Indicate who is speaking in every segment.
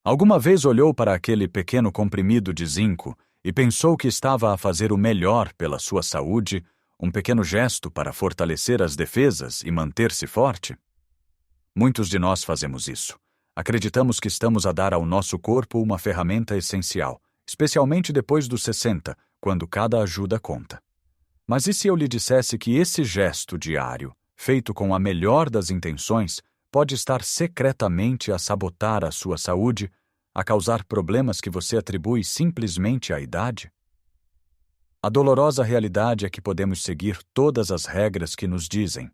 Speaker 1: Alguma vez olhou para aquele pequeno comprimido de zinco e pensou que estava a fazer o melhor pela sua saúde, um pequeno gesto para fortalecer as defesas e manter-se forte? Muitos de nós fazemos isso. Acreditamos que estamos a dar ao nosso corpo uma ferramenta essencial, especialmente depois dos 60, quando cada ajuda conta. Mas e se eu lhe dissesse que esse gesto diário, feito com a melhor das intenções, pode estar secretamente a sabotar a sua saúde, a causar problemas que você atribui simplesmente à idade? A dolorosa realidade é que podemos seguir todas as regras que nos dizem,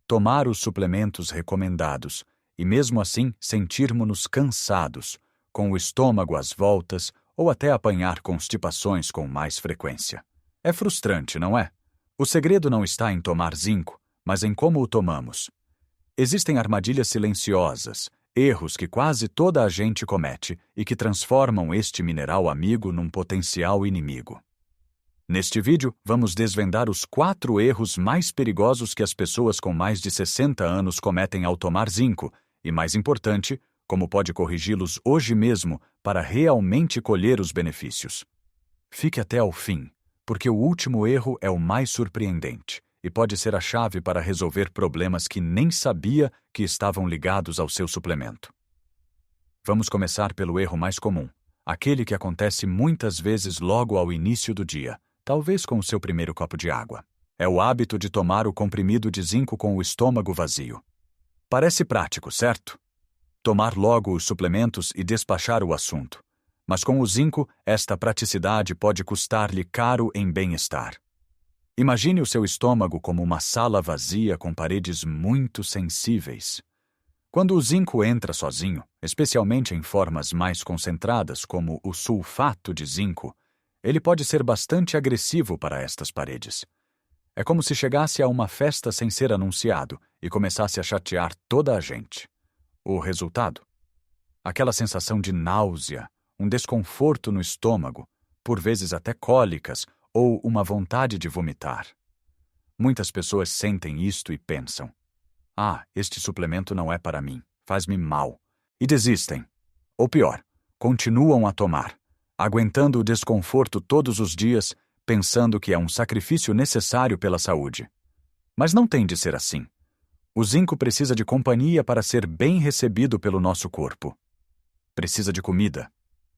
Speaker 1: tomar os suplementos recomendados e mesmo assim sentirmos-nos cansados, com o estômago às voltas ou até apanhar constipações com mais frequência. É frustrante, não é? O segredo não está em tomar zinco, mas em como o tomamos. Existem armadilhas silenciosas, erros que quase toda a gente comete e que transformam este mineral amigo num potencial inimigo. Neste vídeo, vamos desvendar os 4 erros mais perigosos que as pessoas com mais de 60 anos cometem ao tomar zinco e, mais importante, como pode corrigi-los hoje mesmo para realmente colher os benefícios. Fique até ao fim, porque o último erro é o mais surpreendente e pode ser a chave para resolver problemas que nem sabia que estavam ligados ao seu suplemento. Vamos começar pelo erro mais comum, aquele que acontece muitas vezes logo ao início do dia, talvez com o seu primeiro copo de água. É o hábito de tomar o comprimido de zinco com o estômago vazio. Parece prático, certo? Tomar logo os suplementos e despachar o assunto. Mas com o zinco, esta praticidade pode custar-lhe caro em bem-estar. Imagine o seu estômago como uma sala vazia com paredes muito sensíveis. Quando o zinco entra sozinho, especialmente em formas mais concentradas, como o sulfato de zinco, ele pode ser bastante agressivo para estas paredes. É como se chegasse a uma festa sem ser anunciado e começasse a chatear toda a gente. O resultado? Aquela sensação de náusea, um desconforto no estômago, por vezes até cólicas, ou uma vontade de vomitar. Muitas pessoas sentem isto e pensam: este suplemento não é para mim, faz-me mal, e desistem. Ou pior, continuam a tomar, aguentando o desconforto todos os dias, pensando que é um sacrifício necessário pela saúde. Mas não tem de ser assim. O zinco precisa de companhia para ser bem recebido pelo nosso corpo. Precisa de comida.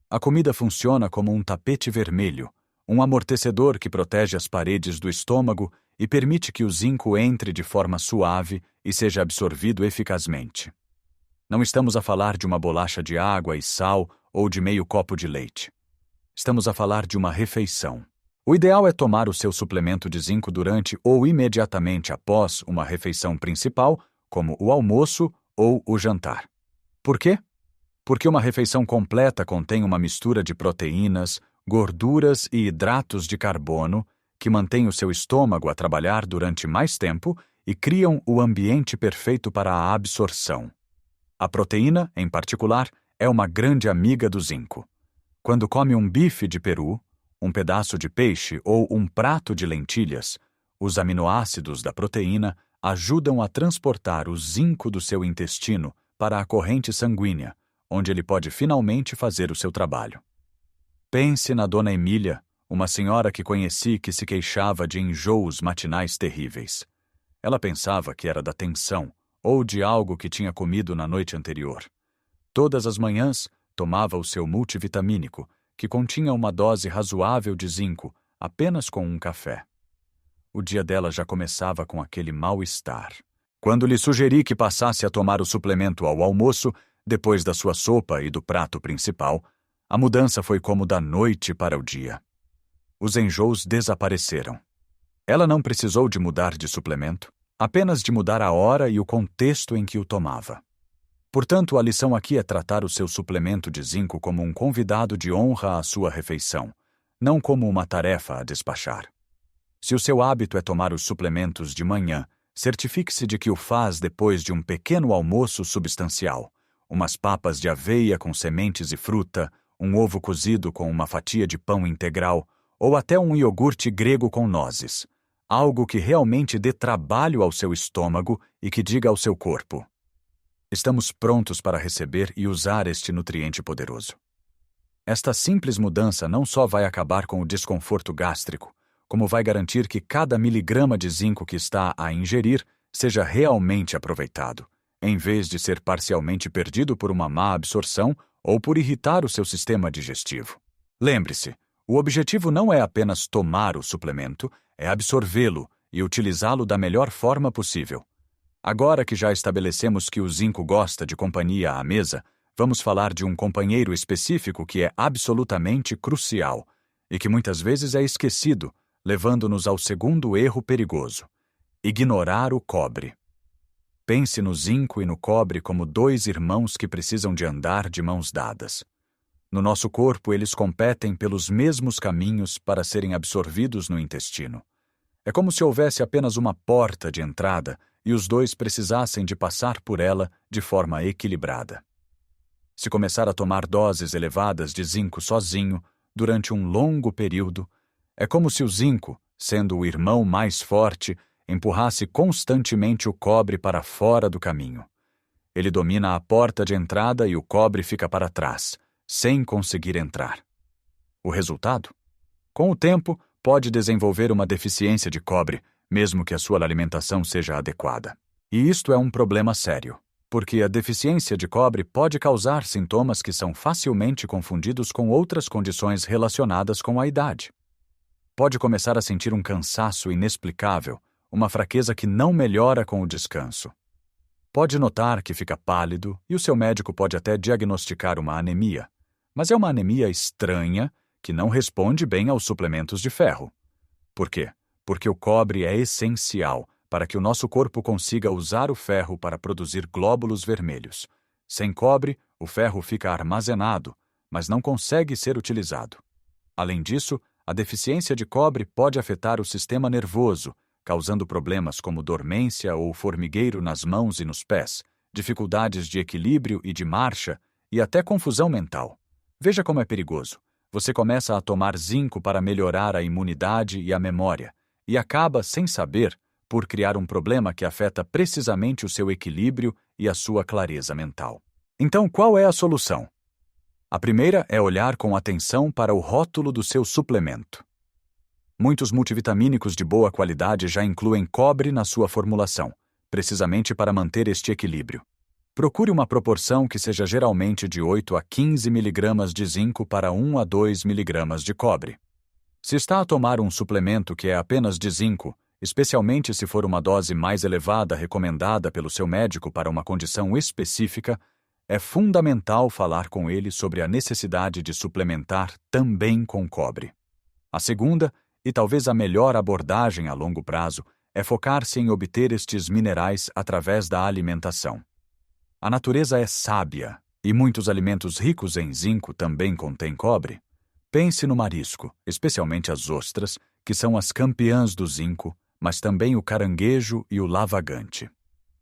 Speaker 1: A comida funciona como um tapete vermelho, um amortecedor que protege as paredes do estômago e permite que o zinco entre de forma suave e seja absorvido eficazmente. Não estamos a falar de uma bolacha de água e sal ou de meio copo de leite. Estamos a falar de uma refeição. O ideal é tomar o seu suplemento de zinco durante ou imediatamente após uma refeição principal, como o almoço ou o jantar. Por quê? Porque uma refeição completa contém uma mistura de proteínas, gorduras e hidratos de carbono que mantém o seu estômago a trabalhar durante mais tempo e criam o ambiente perfeito para a absorção. A proteína, em particular, é uma grande amiga do zinco. Quando come um bife de peru, um pedaço de peixe ou um prato de lentilhas, os aminoácidos da proteína ajudam a transportar o zinco do seu intestino para a corrente sanguínea, onde ele pode finalmente fazer o seu trabalho. Pense na Dona Emília, uma senhora que conheci que se queixava de enjoos matinais terríveis. Ela pensava que era da tensão ou de algo que tinha comido na noite anterior. Todas as manhãs, tomava o seu multivitamínico, que continha uma dose razoável de zinco, apenas com um café. O dia dela já começava com aquele mal-estar. Quando lhe sugeri que passasse a tomar o suplemento ao almoço, depois da sua sopa e do prato principal, a mudança foi como da noite para o dia. Os enjoos desapareceram. Ela não precisou de mudar de suplemento, apenas de mudar a hora e o contexto em que o tomava. Portanto, a lição aqui é tratar o seu suplemento de zinco como um convidado de honra à sua refeição, não como uma tarefa a despachar. Se o seu hábito é tomar os suplementos de manhã, certifique-se de que o faz depois de um pequeno almoço substancial, umas papas de aveia com sementes e fruta, um ovo cozido com uma fatia de pão integral ou até um iogurte grego com nozes, algo que realmente dê trabalho ao seu estômago e que diga ao seu corpo: Estamos prontos para receber e usar este nutriente poderoso. Esta simples mudança não só vai acabar com o desconforto gástrico, como vai garantir que cada miligrama de zinco que está a ingerir seja realmente aproveitado, em vez de ser parcialmente perdido por uma má absorção ou por irritar o seu sistema digestivo. Lembre-se, o objetivo não é apenas tomar o suplemento, é absorvê-lo e utilizá-lo da melhor forma possível. Agora que já estabelecemos que o zinco gosta de companhia à mesa, vamos falar de um companheiro específico que é absolutamente crucial e que muitas vezes é esquecido, levando-nos ao segundo erro perigoso: ignorar o cobre. Pense no zinco e no cobre como dois irmãos que precisam de andar de mãos dadas. No nosso corpo, eles competem pelos mesmos caminhos para serem absorvidos no intestino. É como se houvesse apenas uma porta de entrada e os dois precisassem de passar por ela de forma equilibrada. Se começar a tomar doses elevadas de zinco sozinho, durante um longo período, é como se o zinco, sendo o irmão mais forte, empurrasse constantemente o cobre para fora do caminho. Ele domina a porta de entrada e o cobre fica para trás, sem conseguir entrar. O resultado? Com o tempo, pode desenvolver uma deficiência de cobre, mesmo que a sua alimentação seja adequada. E isto é um problema sério, porque a deficiência de cobre pode causar sintomas que são facilmente confundidos com outras condições relacionadas com a idade. Pode começar a sentir um cansaço inexplicável, uma fraqueza que não melhora com o descanso. Pode notar que fica pálido e o seu médico pode até diagnosticar uma anemia, mas é uma anemia estranha que não responde bem aos suplementos de ferro. Por quê? Porque o cobre é essencial para que o nosso corpo consiga usar o ferro para produzir glóbulos vermelhos. Sem cobre, o ferro fica armazenado, mas não consegue ser utilizado. Além disso, a deficiência de cobre pode afetar o sistema nervoso, causando problemas como dormência ou formigueiro nas mãos e nos pés, dificuldades de equilíbrio e de marcha e até confusão mental. Veja como é perigoso. Você começa a tomar zinco para melhorar a imunidade e a memória, e acaba, sem saber, por criar um problema que afeta precisamente o seu equilíbrio e a sua clareza mental. Então, qual é a solução? A primeira é olhar com atenção para o rótulo do seu suplemento. Muitos multivitamínicos de boa qualidade já incluem cobre na sua formulação, precisamente para manter este equilíbrio. Procure uma proporção que seja geralmente de 8 a 15 mg de zinco para 1 a 2 mg de cobre. Se está a tomar um suplemento que é apenas de zinco, especialmente se for uma dose mais elevada recomendada pelo seu médico para uma condição específica, é fundamental falar com ele sobre a necessidade de suplementar também com cobre. A segunda, e talvez a melhor abordagem a longo prazo, é focar-se em obter estes minerais através da alimentação. A natureza é sábia, e muitos alimentos ricos em zinco também contêm cobre. Pense no marisco, especialmente as ostras, que são as campeãs do zinco, mas também o caranguejo e o lavagante.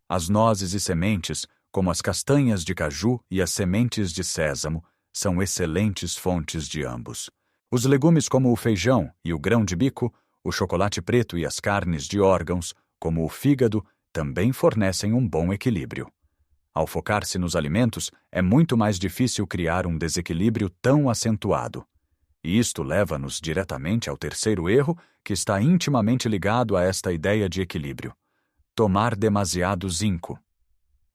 Speaker 1: As nozes e sementes, como as castanhas de caju e as sementes de sésamo, são excelentes fontes de ambos. Os legumes como o feijão e o grão de bico, o chocolate preto e as carnes de órgãos, como o fígado, também fornecem um bom equilíbrio. Ao focar-se nos alimentos, é muito mais difícil criar um desequilíbrio tão acentuado. E isto leva-nos diretamente ao terceiro erro, que está intimamente ligado a esta ideia de equilíbrio: tomar demasiado zinco.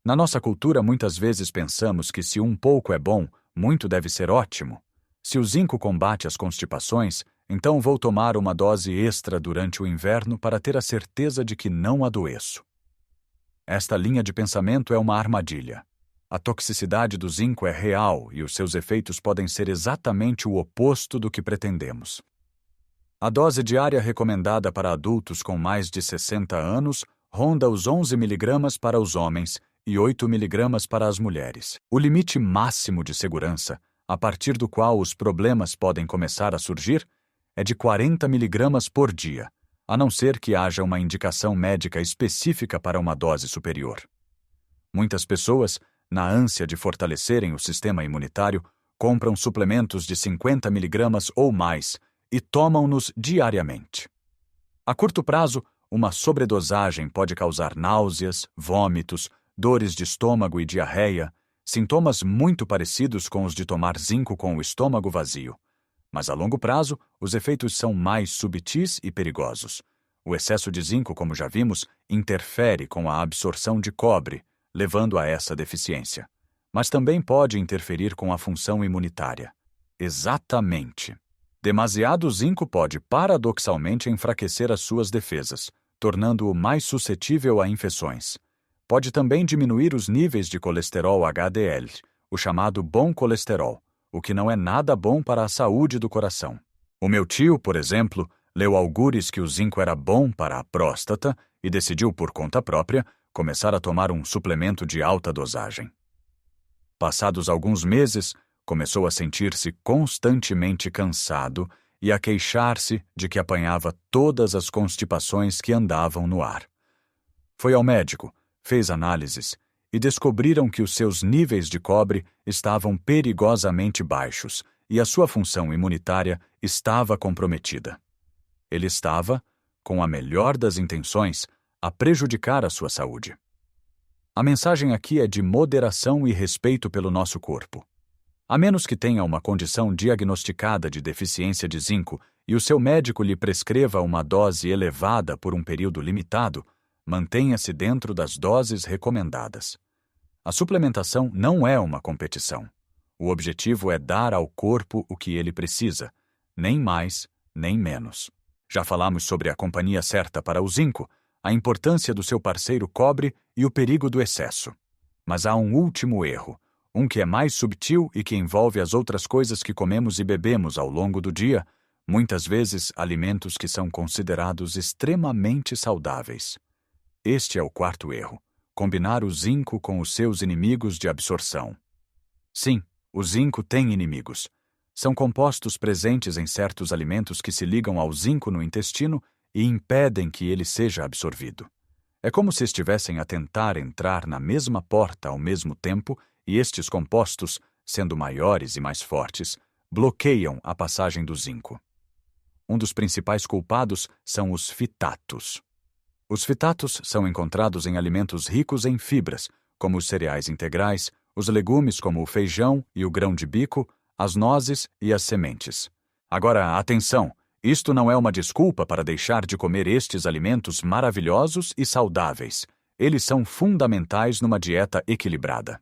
Speaker 1: Na nossa cultura, muitas vezes pensamos que se um pouco é bom, muito deve ser ótimo. Se o zinco combate as constipações, então vou tomar uma dose extra durante o inverno para ter a certeza de que não adoeço. Esta linha de pensamento é uma armadilha. A toxicidade do zinco é real e os seus efeitos podem ser exatamente o oposto do que pretendemos. A dose diária recomendada para adultos com mais de 60 anos ronda os 11 mg para os homens e 8 mg para as mulheres. O limite máximo de segurança, a partir do qual os problemas podem começar a surgir, é de 40 mg por dia, a não ser que haja uma indicação médica específica para uma dose superior. Muitas pessoas, na ânsia de fortalecerem o sistema imunitário, compram suplementos de 50 mg ou mais e tomam-nos diariamente. A curto prazo, uma sobredosagem pode causar náuseas, vômitos, dores de estômago e diarreia, sintomas muito parecidos com os de tomar zinco com o estômago vazio. Mas a longo prazo, os efeitos são mais subtis e perigosos. O excesso de zinco, como já vimos, interfere com a absorção de cobre, levando a essa deficiência. Mas também pode interferir com a função imunitária. Exatamente. Demasiado zinco pode, paradoxalmente, enfraquecer as suas defesas, tornando-o mais suscetível a infecções. Pode também diminuir os níveis de colesterol HDL, o chamado bom colesterol, o que não é nada bom para a saúde do coração. O meu tio, por exemplo, leu algures que o zinco era bom para a próstata e decidiu, por conta própria, começar a tomar um suplemento de alta dosagem. Passados alguns meses, começou a sentir-se constantemente cansado e a queixar-se de que apanhava todas as constipações que andavam no ar. Foi ao médico, fez análises e descobriram que os seus níveis de cobre estavam perigosamente baixos e a sua função imunitária estava comprometida. Ele estava, com a melhor das intenções, a prejudicar a sua saúde. A mensagem aqui é de moderação e respeito pelo nosso corpo. A menos que tenha uma condição diagnosticada de deficiência de zinco e o seu médico lhe prescreva uma dose elevada por um período limitado, mantenha-se dentro das doses recomendadas. A suplementação não é uma competição. O objetivo é dar ao corpo o que ele precisa, nem mais, nem menos. Já falamos sobre a companhia certa para o zinco, a importância do seu parceiro cobre e o perigo do excesso. Mas há um último erro, um que é mais subtil e que envolve as outras coisas que comemos e bebemos ao longo do dia, muitas vezes alimentos que são considerados extremamente saudáveis. Este é o quarto erro, combinar o zinco com os seus inimigos de absorção. Sim, o zinco tem inimigos. São compostos presentes em certos alimentos que se ligam ao zinco no intestino e impedem que ele seja absorvido. É como se estivessem a tentar entrar na mesma porta ao mesmo tempo e estes compostos, sendo maiores e mais fortes, bloqueiam a passagem do zinco. Um dos principais culpados são os fitatos. Os fitatos são encontrados em alimentos ricos em fibras, como os cereais integrais, os legumes como o feijão e o grão de bico, as nozes e as sementes. Agora, atenção! Isto não é uma desculpa para deixar de comer estes alimentos maravilhosos e saudáveis. Eles são fundamentais numa dieta equilibrada.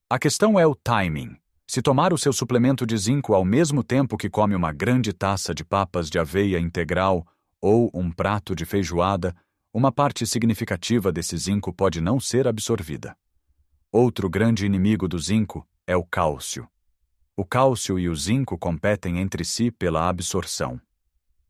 Speaker 1: A questão é o timing. Se tomar o seu suplemento de zinco ao mesmo tempo que come uma grande taça de papas de aveia integral ou um prato de feijoada, uma parte significativa desse zinco pode não ser absorvida. Outro grande inimigo do zinco é o cálcio. O cálcio e o zinco competem entre si pela absorção.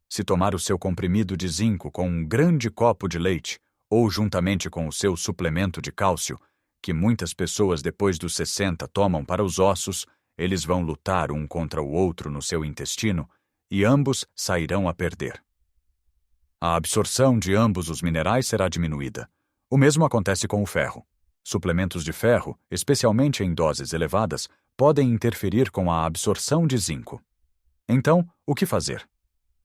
Speaker 1: Se tomar o seu comprimido de zinco com um grande copo de leite ou juntamente com o seu suplemento de cálcio, que muitas pessoas depois dos 60 tomam para os ossos, eles vão lutar um contra o outro no seu intestino e ambos sairão a perder. A absorção de ambos os minerais será diminuída. O mesmo acontece com o ferro. Suplementos de ferro, especialmente em doses elevadas, podem interferir com a absorção de zinco. Então, o que fazer?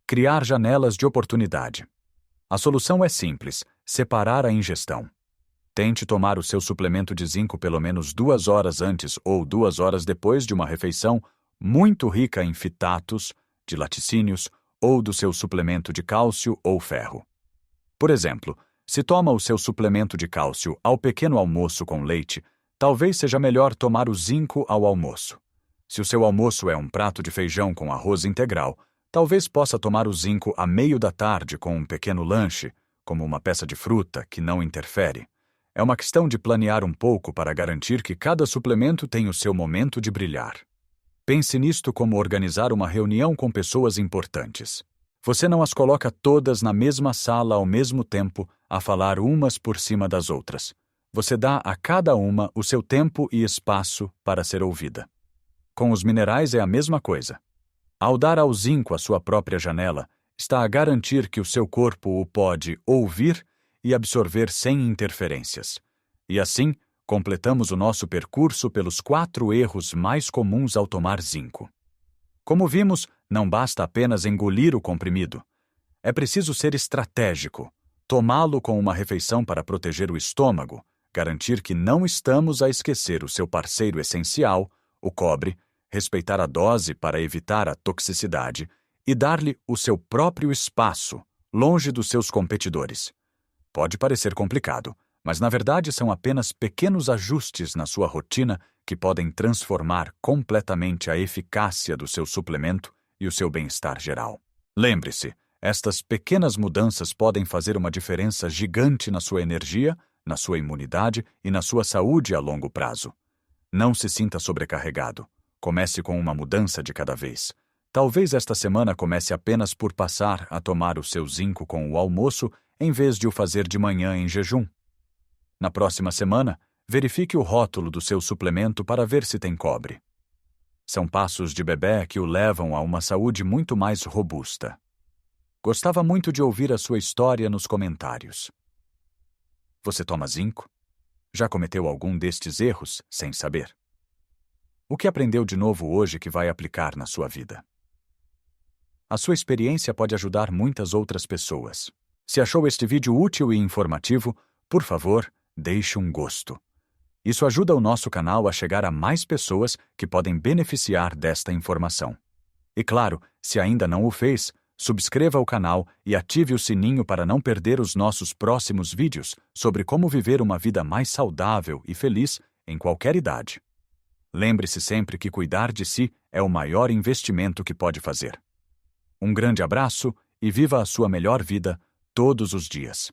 Speaker 1: Criar janelas de oportunidade. A solução é simples: separar a ingestão. Tente tomar o seu suplemento de zinco pelo menos 2 horas antes ou 2 horas depois de uma refeição muito rica em fitatos, de laticínios ou do seu suplemento de cálcio ou ferro. Por exemplo, se toma o seu suplemento de cálcio ao pequeno almoço com leite, talvez seja melhor tomar o zinco ao almoço. Se o seu almoço é um prato de feijão com arroz integral, talvez possa tomar o zinco a meio da tarde com um pequeno lanche, como uma peça de fruta que não interfere. É uma questão de planear um pouco para garantir que cada suplemento tem o seu momento de brilhar. Pense nisto como organizar uma reunião com pessoas importantes. Você não as coloca todas na mesma sala ao mesmo tempo, a falar umas por cima das outras. Você dá a cada uma o seu tempo e espaço para ser ouvida. Com os minerais é a mesma coisa. Ao dar ao zinco a sua própria janela, está a garantir que o seu corpo o pode ouvir e absorver sem interferências. E assim, completamos o nosso percurso pelos 4 erros mais comuns ao tomar zinco. Como vimos, não basta apenas engolir o comprimido. É preciso ser estratégico, tomá-lo com uma refeição para proteger o estômago, garantir que não estamos a esquecer o seu parceiro essencial, o cobre, respeitar a dose para evitar a toxicidade e dar-lhe o seu próprio espaço, longe dos seus competidores. Pode parecer complicado, mas na verdade são apenas pequenos ajustes na sua rotina que podem transformar completamente a eficácia do seu suplemento e o seu bem-estar geral. Lembre-se, estas pequenas mudanças podem fazer uma diferença gigante na sua energia, na sua imunidade e na sua saúde a longo prazo. Não se sinta sobrecarregado. Comece com uma mudança de cada vez. Talvez esta semana comece apenas por passar a tomar o seu zinco com o almoço em vez de o fazer de manhã em jejum. Na próxima semana, verifique o rótulo do seu suplemento para ver se tem cobre. São passos de bebê que o levam a uma saúde muito mais robusta. Gostava muito de ouvir a sua história nos comentários. Você toma zinco? Já cometeu algum destes erros sem saber? O que aprendeu de novo hoje que vai aplicar na sua vida? A sua experiência pode ajudar muitas outras pessoas. Se achou este vídeo útil e informativo, por favor, deixe um gosto. Isso ajuda o nosso canal a chegar a mais pessoas que podem beneficiar desta informação. E claro, se ainda não o fez, subscreva o canal e ative o sininho para não perder os nossos próximos vídeos sobre como viver uma vida mais saudável e feliz em qualquer idade. Lembre-se sempre que cuidar de si é o maior investimento que pode fazer. Um grande abraço e viva a sua melhor vida todos os dias.